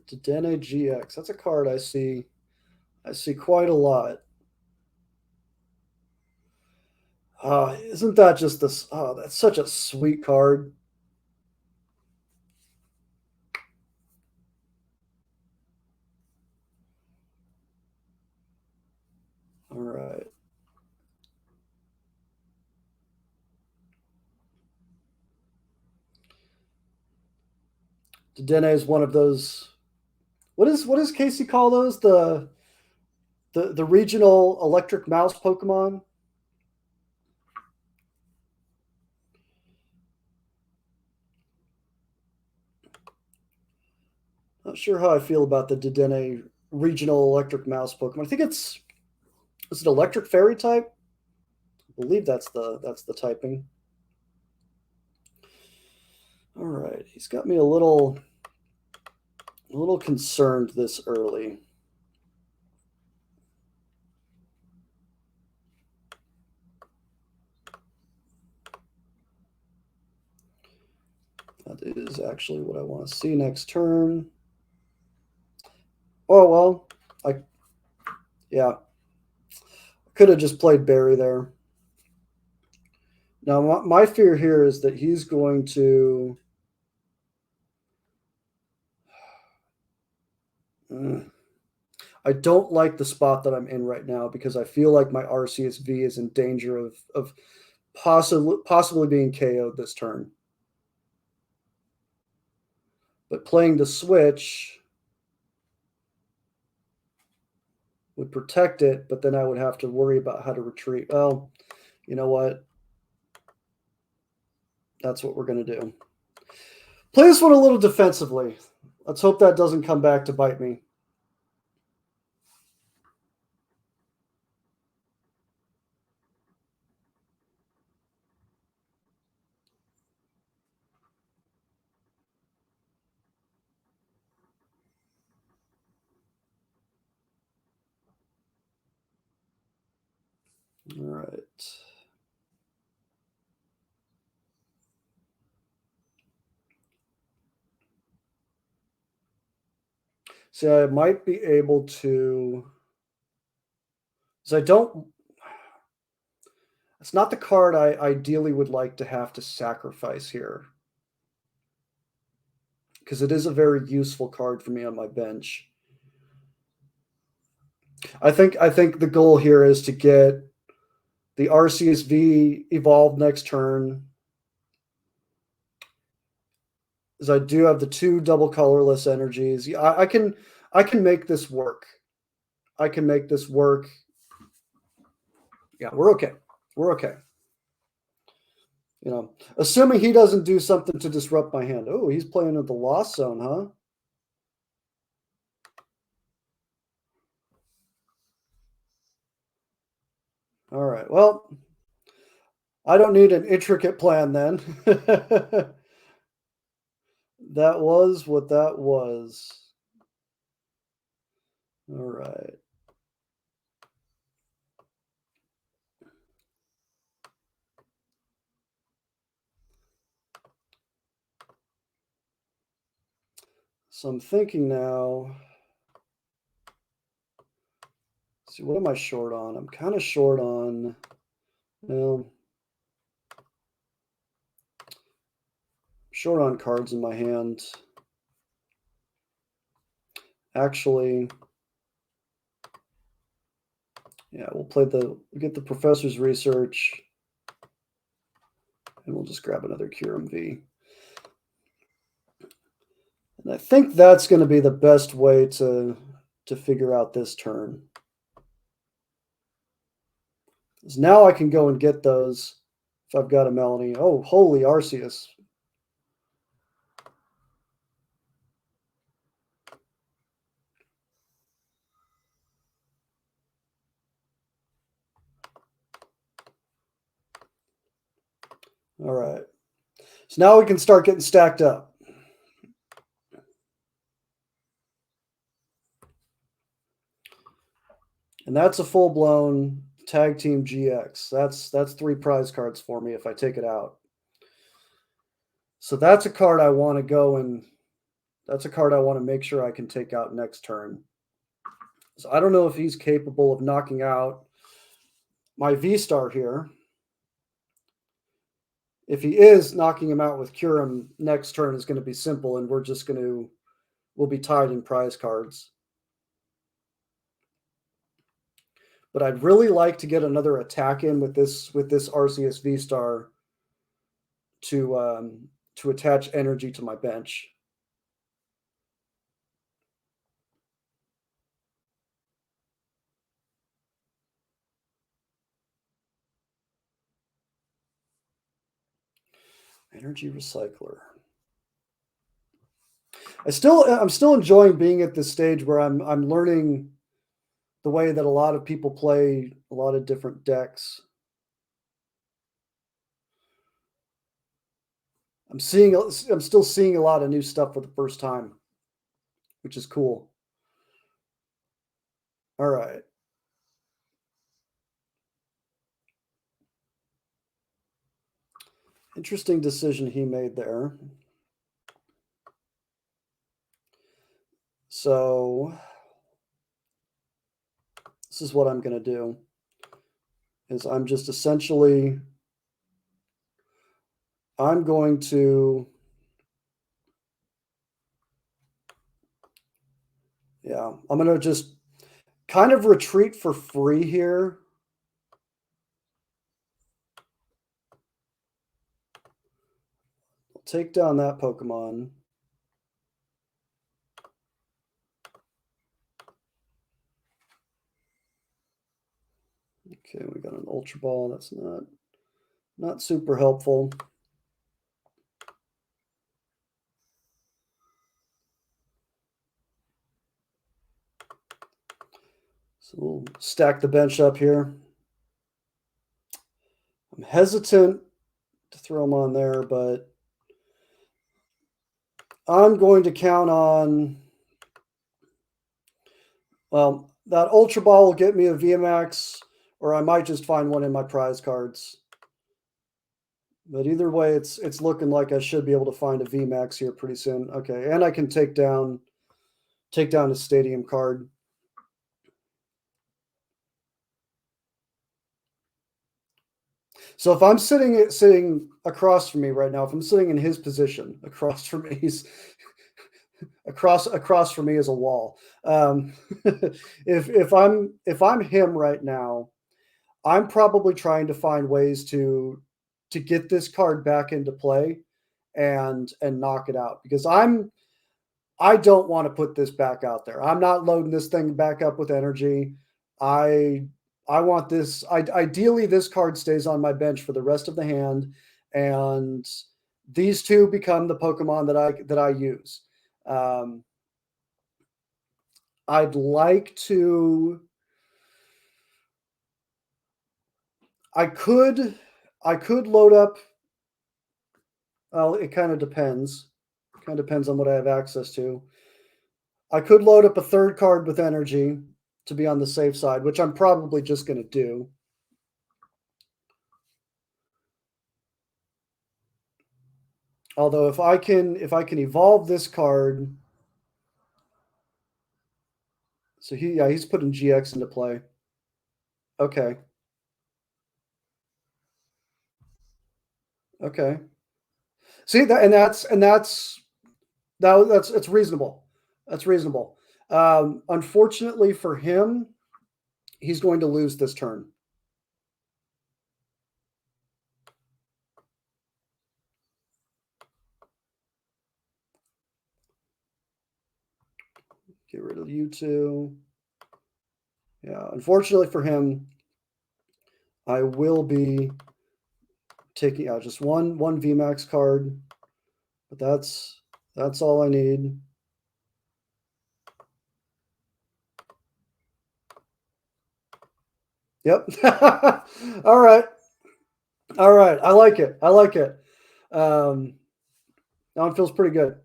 Dedenne GX. That's a card I see quite a lot. Isn't that just this? Oh, that's such a sweet card. All right. Dedenne is one of those. What does Casey call those? The regional electric mouse Pokemon. Not sure how I feel about the Dedenne regional electric mouse Pokemon. I think is it electric fairy type? I believe that's the typing. All right, he's got me a little concerned this early. That is actually what I want to see next turn. Oh well, yeah, could have just played Barry there. Now my fear here is that he's going to. I don't like the spot that I'm in right now because I feel like my RCSV is in danger of possibly being KO'd this turn. But playing the switch would protect it, but then I would have to worry about how to retreat. Well, you know what? That's what we're going to do. Play this one a little defensively. Let's hope that doesn't come back to bite me. All right. So I might be able to. So I don't. It's not the card I ideally would like to have to sacrifice here. Because it is a very useful card for me on my bench. I think the goal here is to get the RCSV evolved next turn. As I do have the two double colorless energies. I can make this work. I can make this work. Yeah, we're okay. We're okay. Assuming he doesn't do something to disrupt my hand. Oh, he's playing at the lost zone, huh? All right. Well, I don't need an intricate plan then. That was what that was. All right. So I'm thinking now. See, what am I short on? I'm kind of short on, well, short on cards in my hand. Actually, yeah, we'll get the professor's research, and we'll just grab another Curum V. And I think that's going to be the best way to figure out this turn. Because now I can go and get those if I've got a Melanie. Oh, holy Arceus. All right. So now we can start getting stacked up. And that's a full-blown tag team GX. That's 3 prize cards for me if I take it out. So that's a card I want to go and that's a card I want to make sure I can take out next turn. So I don't know if he's capable of knocking out my V-Star here. If he is, knocking him out with Curum next turn is going to be simple, and we'll be tied in prize cards. But I'd really like to get another attack in with this Arceus V-Star to attach energy to my bench. Energy recycler. I'm still enjoying being at this stage where I'm learning the way that a lot of people play a lot of different decks. I'm still seeing a lot of new stuff for the first time, which is cool. All right. Interesting decision he made there. So this is what I'm going to do. Is I'm just essentially I'm going to I'm going to just kind of retreat for free here. I'll take down that Pokemon. Okay, we got an Ultra Ball. That's not super helpful. So we'll stack the bench up here. I'm hesitant to throw them on there, but I'm going to count on, well, that Ultra Ball will get me a VMAX, or I might just find one in my prize cards. But either way, it's looking like I should be able to find a VMAX here pretty soon. Okay, and I can take down a stadium card. So if I'm sitting across from me right now, if I'm sitting in his position across from me, he's across from me is a wall. If I'm him right now, I'm probably trying to find ways to get this card back into play and knock it out, because I don't want to put this back out there. I'm not loading this thing back up with energy. I want this. Ideally, this card stays on my bench for the rest of the hand, and these two become the Pokemon that I use. I'd like to. I could load up. Well, it kind of depends. Kind of depends on what I have access to. I could load up a third card with energy to be on the safe side, which I'm probably just going to do. Although if I can evolve this card, so he's putting GX into play. Okay. Okay. See that, that's it's reasonable. That's reasonable. Unfortunately for him, he's going to lose this turn. Get rid of you two. Yeah, unfortunately for him, I will be taking out just one VMAX card, but that's all I need. Yep. All right. All right. I like it. I like it. Um, that one feels pretty good.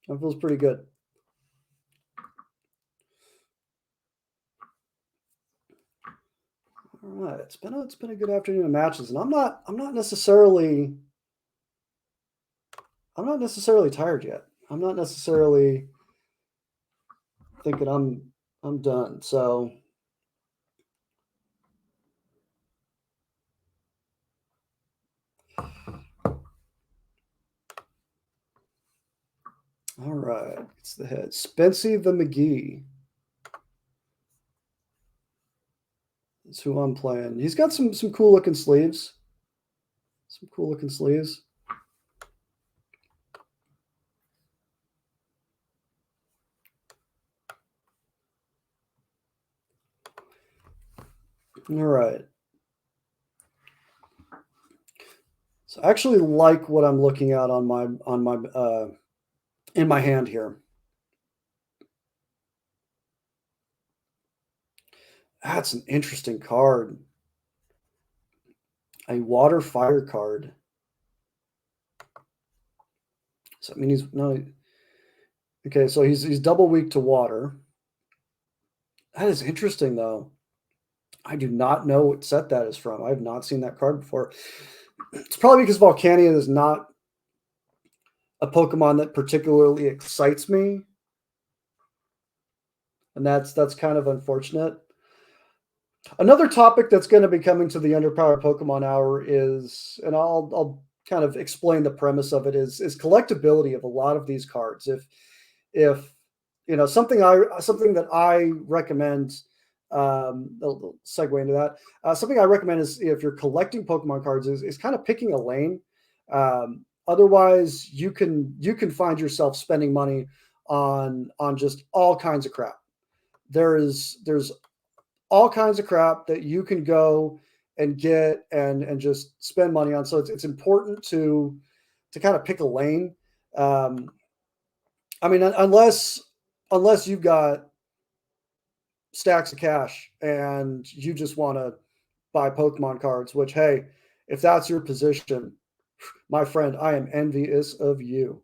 That feels pretty good. All right. It's been a good afternoon of matches, and I'm not necessarily tired yet. I'm not necessarily thinking I'm done. So all right. It's the head. Spency the McGee. That's who I'm playing. He's got some cool looking sleeves. Some cool looking sleeves. All right. So I actually like what I'm looking at on my in my hand here. That's an interesting card. A water fire card. So I mean he's no okay, so he's double weak to water. That is interesting though. I do not know what set that is from. I have not seen that card before. It's probably because Volcanion is not a Pokemon that particularly excites me, and that's kind of unfortunate. Another topic that's going to be coming to the Underpowered Pokemon Hour is, and I'll kind of explain the premise of it is collectability of a lot of these cards. If you know something that I recommend, I'll segue into that. Something I recommend is if you're collecting Pokemon cards is kind of picking a lane. Otherwise, you can find yourself spending money on just all kinds of crap. There's all kinds of crap that you can go and get and just spend money on. So it's important to kind of pick a lane. Um, I mean, unless you've got stacks of cash and you just want to buy Pokemon cards, which hey, if that's your position, my friend, I am envious of you.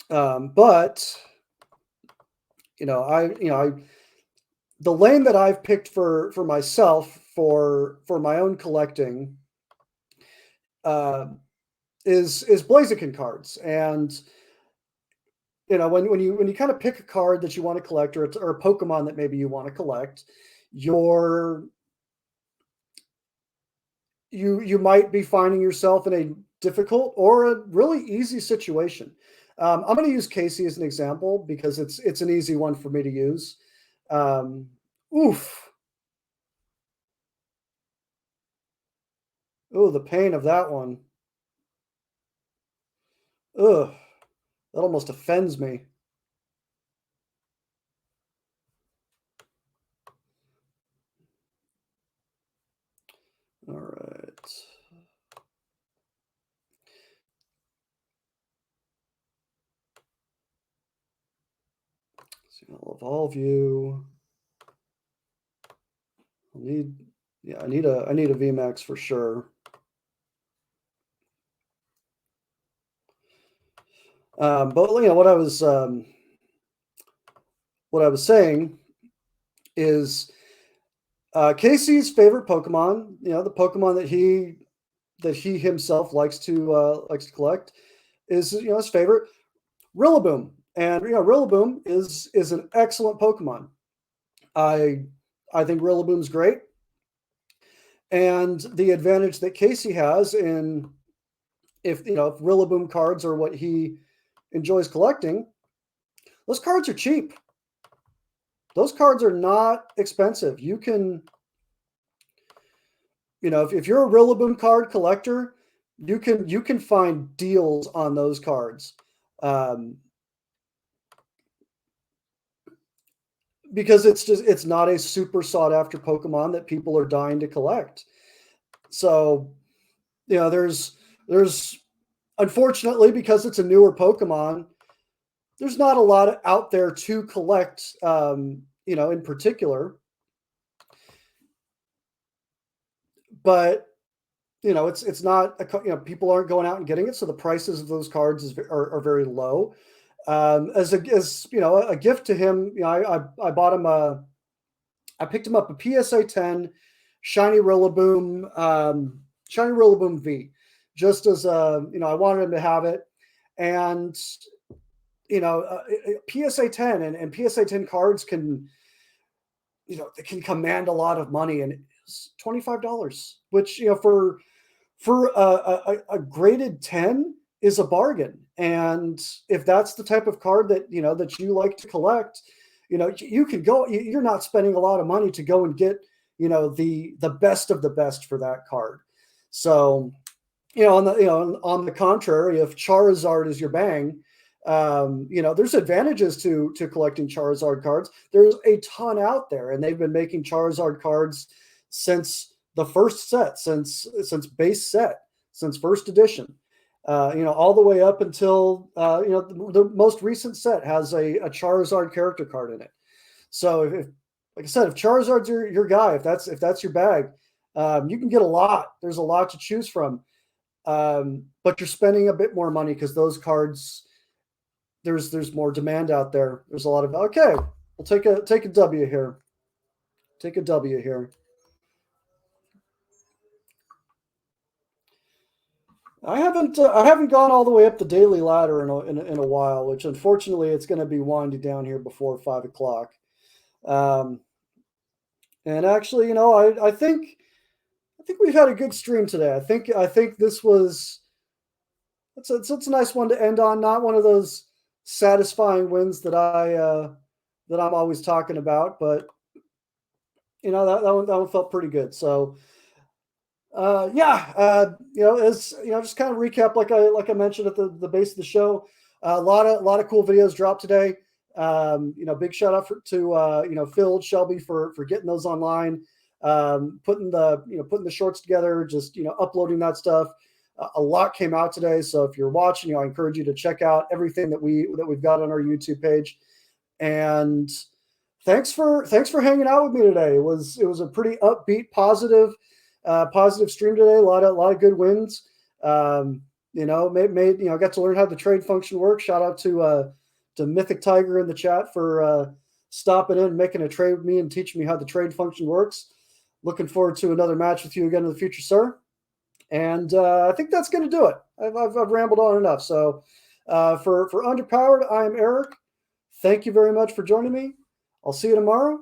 But I the lane that I've picked for myself for my own collecting uh, is Blaziken cards, and when you kind of pick a card that you want to collect or a Pokemon that maybe you want to collect, you're you might be finding yourself in a difficult or a really easy situation. I'm going to use Casey as an example because it's an easy one for me to use. Um, oof, oh, the pain of that one. Ugh, that almost offends me. All right. So I'll evolve you. I'll need, yeah, I need a VMAX for sure. But what I was saying is Casey's favorite Pokemon. The Pokemon that he himself likes to collect is his favorite Rillaboom. And Rillaboom is an excellent Pokemon. I think Rillaboom's great. And the advantage that Casey has in if Rillaboom cards are what he enjoys collecting, those cards are cheap. Those cards are not expensive. You can, if you're a Rillaboom card collector, you can find deals on those cards. Because it's not a super sought after Pokemon that people are dying to collect. So, there's unfortunately, because it's a newer Pokemon, there's not a lot out there to collect, in particular. But, it's not, people aren't going out and getting it. So the prices of those cards are very low. As a gift to him, I bought him I picked him up a PSA 10 Shiny Rillaboom V, just as I wanted him to have it, and PSA 10 and PSA 10 cards can they can command a lot of money, and it's $25, which for a graded 10 is a bargain. And if that's the type of card that that you like to collect, you can go. You're not spending a lot of money to go and get the best of the best for that card. So on the contrary, if Charizard is your bang, there's advantages to collecting Charizard cards. There's a ton out there, and they've been making Charizard cards since the first set, since base set, since first edition. All the way up until the most recent set has a Charizard character card in it. So if like I said, if Charizard's your guy, if that's your bag, you can get a lot. There's a lot to choose from, but you're spending a bit more money because those cards, there's more demand out there. There's a lot of okay. We'll take a W here. Take a W here. I haven't gone all the way up the daily ladder in a while, which unfortunately it's going to be winding down here before 5 o'clock. And actually, I think we've had a good stream today. I think this was it's a nice one to end on. Not one of those satisfying wins that I'm always talking about, but that one felt pretty good. So. Just kind of recap, like I mentioned at the base of the show, a lot of cool videos dropped today. Big shout out to Phil, Shelby for getting those online, putting the shorts together, just uploading that stuff. A lot came out today, so if you're watching, I encourage you to check out everything that we've got on our YouTube page. And thanks for hanging out with me today. It was a pretty upbeat, positive stream today. A lot of good wins. Got to learn how the trade function works. Shout out to Mythic Tiger in the chat for stopping in, making a trade with me, and teaching me how the trade function works. Looking forward to another match with you again in the future, sir. And I think that's going to do it. I've rambled on enough. So for Underpowered, I'm Eric. Thank you very much for joining me. I'll see you tomorrow.